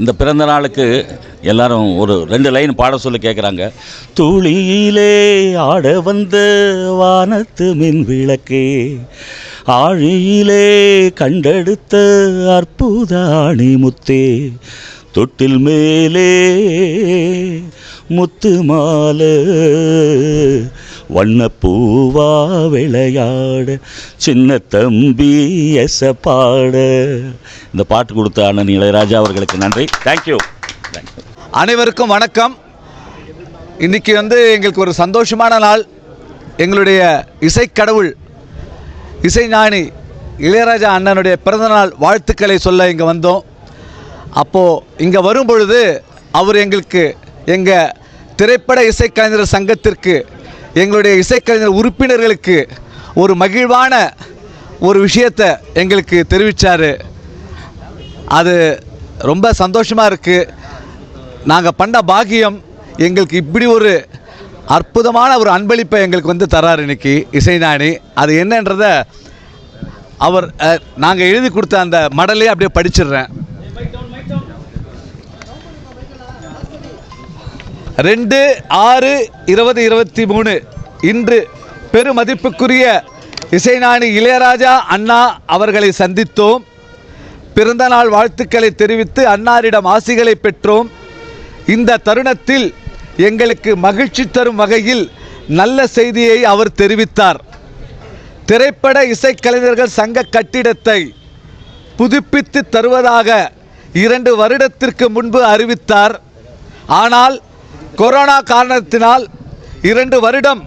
இந்த பிறந்த நாளுக்கு எல்லாரும் ஒரு 2 லைன் பாட சொல்லி கேட்குறாங்க. துளியிலே ஆட வந்த வானத்து மின் விளக்கே, ஆழியிலே கண்டெடுத்த அற்புத அணிமுத்தே, தொட்டில் மேலே முத்து மாலை வண்ணப்பூவா விளையாட சின்ன தம்பி எசப்பாட. இந்த பாட்டு கொடுத்த அண்ணன் இளையராஜா அவர்களுக்கு நன்றி. தேங்க்யூ. அனைவருக்கும் வணக்கம். இன்றைக்கி எங்களுக்கு ஒரு சந்தோஷமான நாள். எங்களுடைய இசைக்கடவுள் இசைஞானி இளையராஜா அண்ணனுடைய பிறந்தநாள் வாழ்த்துக்களை சொல்ல இங்கே வந்தோம். அப்போது இங்கே வரும் பொழுது அவர் எங்களுக்கு எங்கள் திரைப்பட இசைக்கலைஞர் சங்கத்திற்கு எங்களுடைய இசைக்கலைஞர் உறுப்பினர்களுக்கு ஒரு மகிழ்வான ஒரு விஷயத்தை எங்களுக்கு தெரிவித்தார். அது ரொம்ப சந்தோஷமாக இருக்குது. நாங்கள் பண்ண பாக்கியம் எங்களுக்கு இப்படி ஒரு அற்புதமான ஒரு அன்பளிப்பை எங்களுக்கு தரார் இன்றைக்கி இசைஞானி. அது என்னன்றதை அவர் நாங்கள் எழுதி கொடுத்த அந்த மடலே அப்படியே படிச்சிடுறேன். 2/6/2023 இன்று பெருமதிப்புக்குரிய இசைஞானி இளையராஜா அண்ணா அவர்களை சந்தித்தோம். பிறந்த நாள் வாழ்த்துக்களை தெரிவித்து அன்னாரிடம் ஆசிகளை பெற்றோம். இந்த தருணத்தில் எங்களுக்கு மகிழ்ச்சி தரும் வகையில் நல்ல செய்தியை அவர் தெரிவித்தார். திரைப்பட இசைக்கலைஞர்கள் சங்க கட்டிடத்தை புதுப்பித்து தருவதாக 2 வருடத்திற்கு முன்பு அறிவித்தார். ஆனால் கொரோனா காரணத்தினால் 2 வருடம்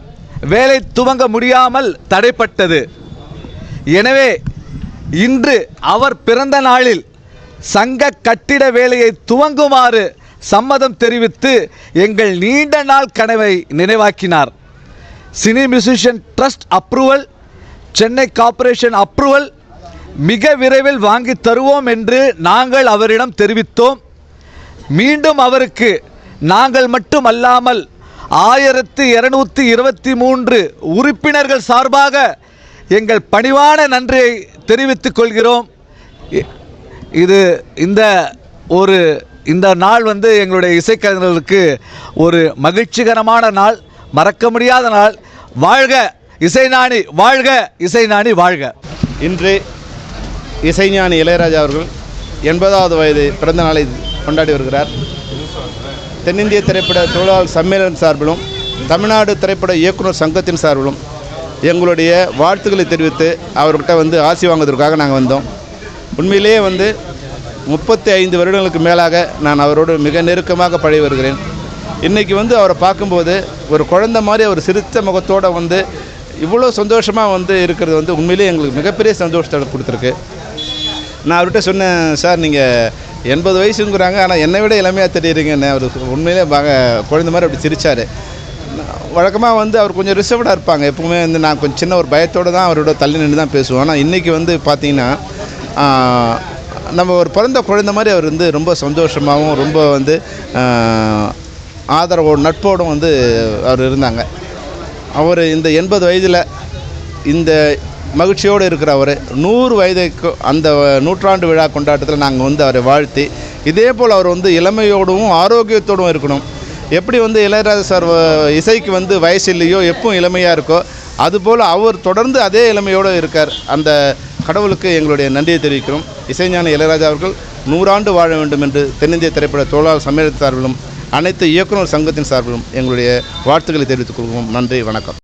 வேலை துவங்க முடியாமல் தடைப்பட்டது. எனவே இன்று அவர் பிறந்த நாளில் சங்க கட்டிட வேலையை துவங்குமாறு சம்மதம் தெரிவித்து எங்கள் நீண்ட நாள் கனவை நினைவாக்கினார். Cine musician trust approval, Chennai corporation approval மிக விரைவில் வாங்கி தருவோம் என்று நாங்கள் அவரிடம் தெரிவித்தோம். மீண்டும் அவருக்கு நாங்கள் மட்டுமல்லாமல் 1223 உறுப்பினர்கள் சார்பாக எங்கள் பணிவான நன்றியை தெரிவித்துக் கொள்கிறோம். இந்த நாள் எங்களுடைய இசைக்கலைஞர்களுக்கு ஒரு மகிழ்ச்சிகரமான நாள், மறக்க முடியாத நாள். வாழ்க இசைஞானி, வாழ்க இசைஞானி, வாழ்க. இன்று இசைஞானி இளையராஜா அவர்கள் 80வது வயது பிறந்த நாளை கொண்டாடி வருகிறார். தென்னிந்திய திரைப்பட தொழிலாளர் சம்மேளனம் சார்பிலும் தமிழ்நாடு திரைப்பட இயக்குனர் சங்கத்தின் சார்பிலும் எங்களுடைய வாழ்த்துக்களை தெரிவித்து அவர்கிட்ட ஆசி வாங்குவதற்காக நாங்கள் வந்தோம். உண்மையிலேயே 35 வருடங்களுக்கு மேலாக நான் அவரோடு மிக நெருக்கமாக பழகி வருகிறேன். இன்றைக்கி அவரை பார்க்கும்போது ஒரு குழந்தை மாதிரி அவர் சிரித்த முகத்தோடு இவ்வளோ சந்தோஷமாக இருக்கிறது உண்மையிலேயே எங்களுக்கு மிகப்பெரிய சந்தோஷத்தை கொடுத்துருக்கு. நான் அவர்கிட்ட சொன்னேன், சார் நீங்கள் 80 வயசுங்கிறாங்க, ஆனால் என்னை விட இளமையாக தெரியுறீங்கன்னு. அவர் உண்மையிலே குழந்தை மாதிரி அப்படி சிரித்தார். வழக்கமாக அவர் கொஞ்சம் ரிசர்வ்டாக இருப்பாங்க. எப்பவுமே நான் கொஞ்சம் சின்ன ஒரு பயத்தோடு தான் அவரோட தள்ளி நின்று தான் பேசுவோம். ஆனால் இன்றைக்கி பார்த்திங்கன்னா நம்ம ஒரு பிறந்த குழந்தை மாதிரி அவர் ரொம்ப சந்தோஷமாகவும் ரொம்ப ஆதரவோடு நட்போடும் அவர் இருந்தாங்க. அவர் இந்த 80 வயதில் இந்த மகிழ்ச்சியோடு இருக்கிற அவர் 100 வயதுக்கு அந்த நூற்றாண்டு விழா கொண்டாட்டத்தில் நாங்கள் அவரை வாழ்த்தி, இதே போல் அவர் இளமையோடும் ஆரோக்கியத்தோடும் இருக்கணும். எப்படி இளையராஜா சார் இசைக்கு வயசு இல்லையோ, எப்பவும் இளமையாக இருக்கோ, அதுபோல் அவர் தொடர்ந்து அதே இளமையோடு இருக்கார். அந்த கடவுளுக்கு எங்களுடைய நன்றியை தெரிவிக்கிறோம். இசைஞானி இளையராஜா அவர்கள் 100 ஆண்டு வாழ வேண்டும் என்று தென்னிந்திய திரைப்பட தொழிலாளர் சம்மேளனத்தின் சார்பிலும் அனைத்து இயக்குனர் சங்கத்தின் சார்பிலும் எங்களுடைய வாழ்த்துக்களை தெரிவித்துக் கொள்வோம். நன்றி, வணக்கம்.